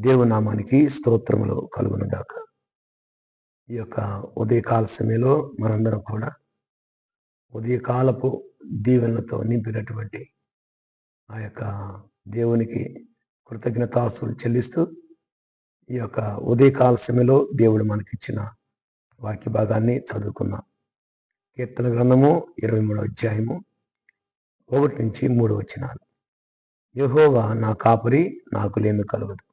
దేవునామానికి స్తోత్రములు కలుగునుగాక. ఈ యొక్క ఉదయకాల సమయంలో మనందరం కూడా ఉదయకాలపు దీవెనలతో నింపినటువంటి ఆ యొక్క దేవునికి కృతజ్ఞతాస్తులు చెల్లిస్తూ ఈ యొక్క ఉదయకాల సమయంలో దేవుడు మనకిచ్చిన వాక్య భాగాన్ని చదువుకుందాం. కీర్తన గ్రంథము 23వ అధ్యాయము 1-3 వచనాలు. యెహోవా నా కాపరి, నాకు లేమి కలుగదు.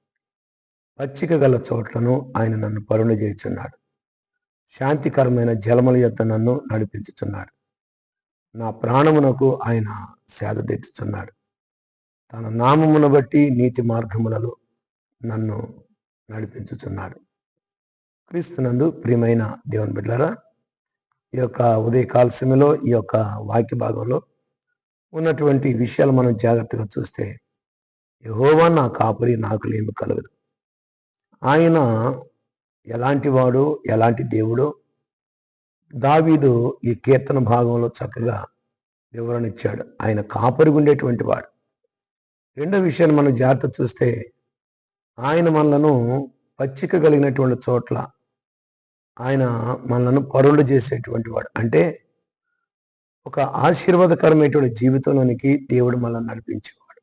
పచ్చిక గల చోట్లను ఆయన నన్ను పరుండ చేయుచున్నాడు. శాంతికరమైన జలముల యొద్ద నన్ను నడిపించుచున్నాడు. నా ప్రాణమునకు ఆయన సేదదీర్చుచున్నాడు. తన నామమును బట్టి నీతి మార్గములలో నన్ను నడిపించుచున్నాడు. క్రీస్తునందు ప్రియమైన దేవుని బిడ్డలారా, ఈ యొక్క ఉదయకాల సమయంలో ఈ యొక్క వాక్య భాగంలో ఉన్నటువంటి విషయాలు మనం జాగ్రత్తగా చూస్తే, యెహోవా నా కాపరి, నాకు లేమి కలుగదు. ఆయన ఎలాంటి వాడు, ఎలాంటి దేవుడో దావీదు ఈ కీర్తన భాగంలో చక్కగా వివరణ ఇచ్చాడు. ఆయన కాపరిగా ఉండేటువంటి వాడు. రెండో విషయాన్ని మనం జాగ్రత్త చూస్తే, ఆయన మనలను పచ్చిక కలిగినటువంటి చోట్ల ఆయన మనలను పరుండు చేసేటువంటి వాడు. అంటే ఒక ఆశీర్వాదకరమైనటువంటి జీవితంలోనికి దేవుడు మనల్ని నడిపించేవాడు.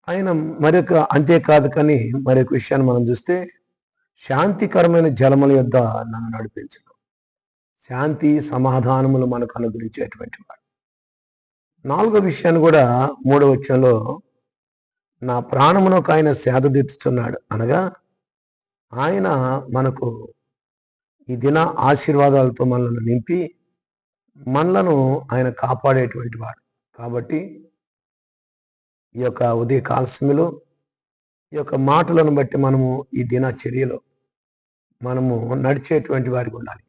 ఆయన మరొక అంతేకాదు కానీ మరొక విషయాన్ని మనం చూస్తే, శాంతికరమైన జలముల యొద్ద నన్ను నడిపించను. శాంతి సమాధానములు మనకు అనుగ్రహించేటువంటి వాడు. 4వ విషయాన్ని కూడా 3వ వచనంలో, నా ప్రాణమునకు ఆయన సేదదీర్చుచున్నాడు అనగా, ఆయన మనకు ఈ దిన ఆశీర్వాదాలతో మనల్ని నింపి మనలను ఆయన కాపాడేటువంటి వాడు. కాబట్టి ఈ యొక్క ఉదయ కాల సమయంలో ఈ యొక్క మాటలను బట్టి మనము ఈ దినచర్యలో మనము నడిచేటువంటి వారికి ఉండాలి.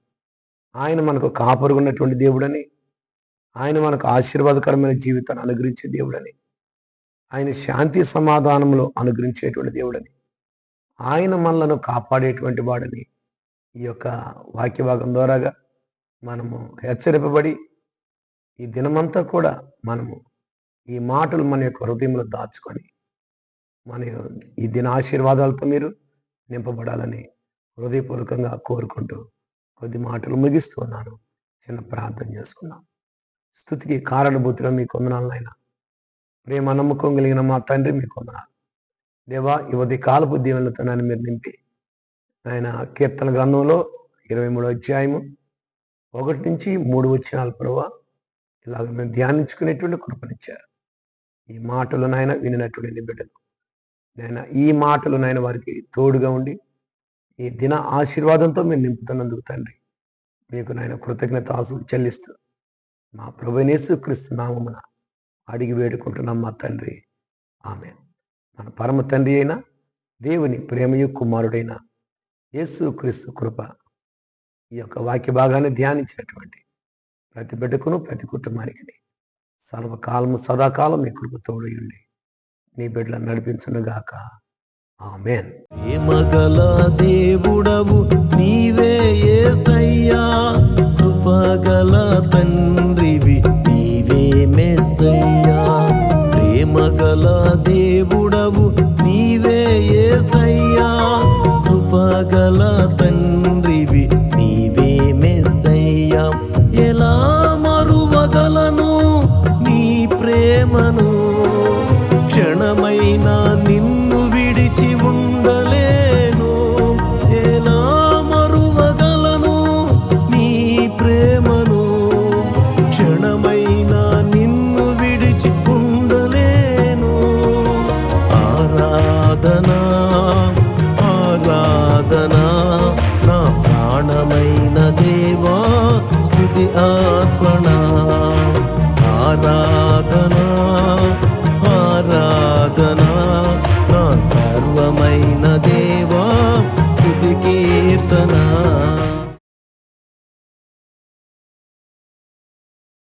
ఆయన మనకు కాపరుగా ఉన్నటువంటి దేవుడని, ఆయన మనకు ఆశీర్వాదకరమైన జీవితాన్ని అనుగ్రహించే దేవుడని, ఆయన శాంతి సమాధానంలో అనుగ్రహించేటువంటి దేవుడని, ఆయన మనలను కాపాడేటువంటి వాడని ఈ యొక్క వాక్య భాగం ద్వారాగా మనము హెచ్చరింపబడి ఈ దినమంతా కూడా మనము ఈ మాటలు మన యొక్క హృదయంలో దాచుకొని మన ఈ దిన ఆశీర్వాదాలతో మీరు నింపబడాలని హృదయపూర్వకంగా కోరుకుంటూ కొద్ది మాటలు ముగిస్తున్నాను. చిన్న ప్రార్థన చేసుకున్నాం. స్తుతికి కారణభూతిగా మీ కొందనాలనైనా, ప్రేమ నమ్మకం కలిగిన మా తండ్రి మీ కొందనాలు. దేవా, ఈ ఉదయ కాలపు దీవెనలతో నన్ను మీరు నింపి ఆయన కీర్తన గ్రంథంలో 23వ అధ్యాయము 1-3 వచనాలు ప్రభువా ఇలాగ మేము ధ్యానించుకునేటువంటి కృపనిచ్చారు. ఈ మాటలు నాయన వినినటువంటి బిడ్డలు నాయన, ఈ మాటలు నాయన వారికి తోడుగా ఉండి ఈ దిన ఆశీర్వాదంతో మేము నింపుతున్నందుకు తండ్రి మీకు నాయన కృతజ్ఞతాస్తులు చెల్లిస్తూ మా ప్రభువైన యేసుక్రీస్తు నామమున అడిగి వేడుకుంటున్నాం మా తండ్రి, ఆమేన్. మన పరమ తండ్రి అయిన దేవుని ప్రేమయు కుమారుడైన యేసుక్రీస్తు కృప ఈ యొక్క వాక్య భాగాన్ని ధ్యానించినటువంటి ప్రతి బిడ్డకును ప్రతి కుటుంబానికి సర్వకాలము సదాకాలం మీ కృప తోడయుండి నీ బిడ్డలను నడిపించునుగాక, ఆమేన్. ప్రేమగల దేవుడవు నీవే యేసయ్యా, కృపగల తండ్రివి నీవే మెస్సయ్యా. ప్రేమగల దేవుడవు నీవే యేసయ్యా, కృపగల తండ్రివి నీవే మెస్సయ్యా. ఎలా మరువగలను నీ ప్రేమను, క్షణమైనా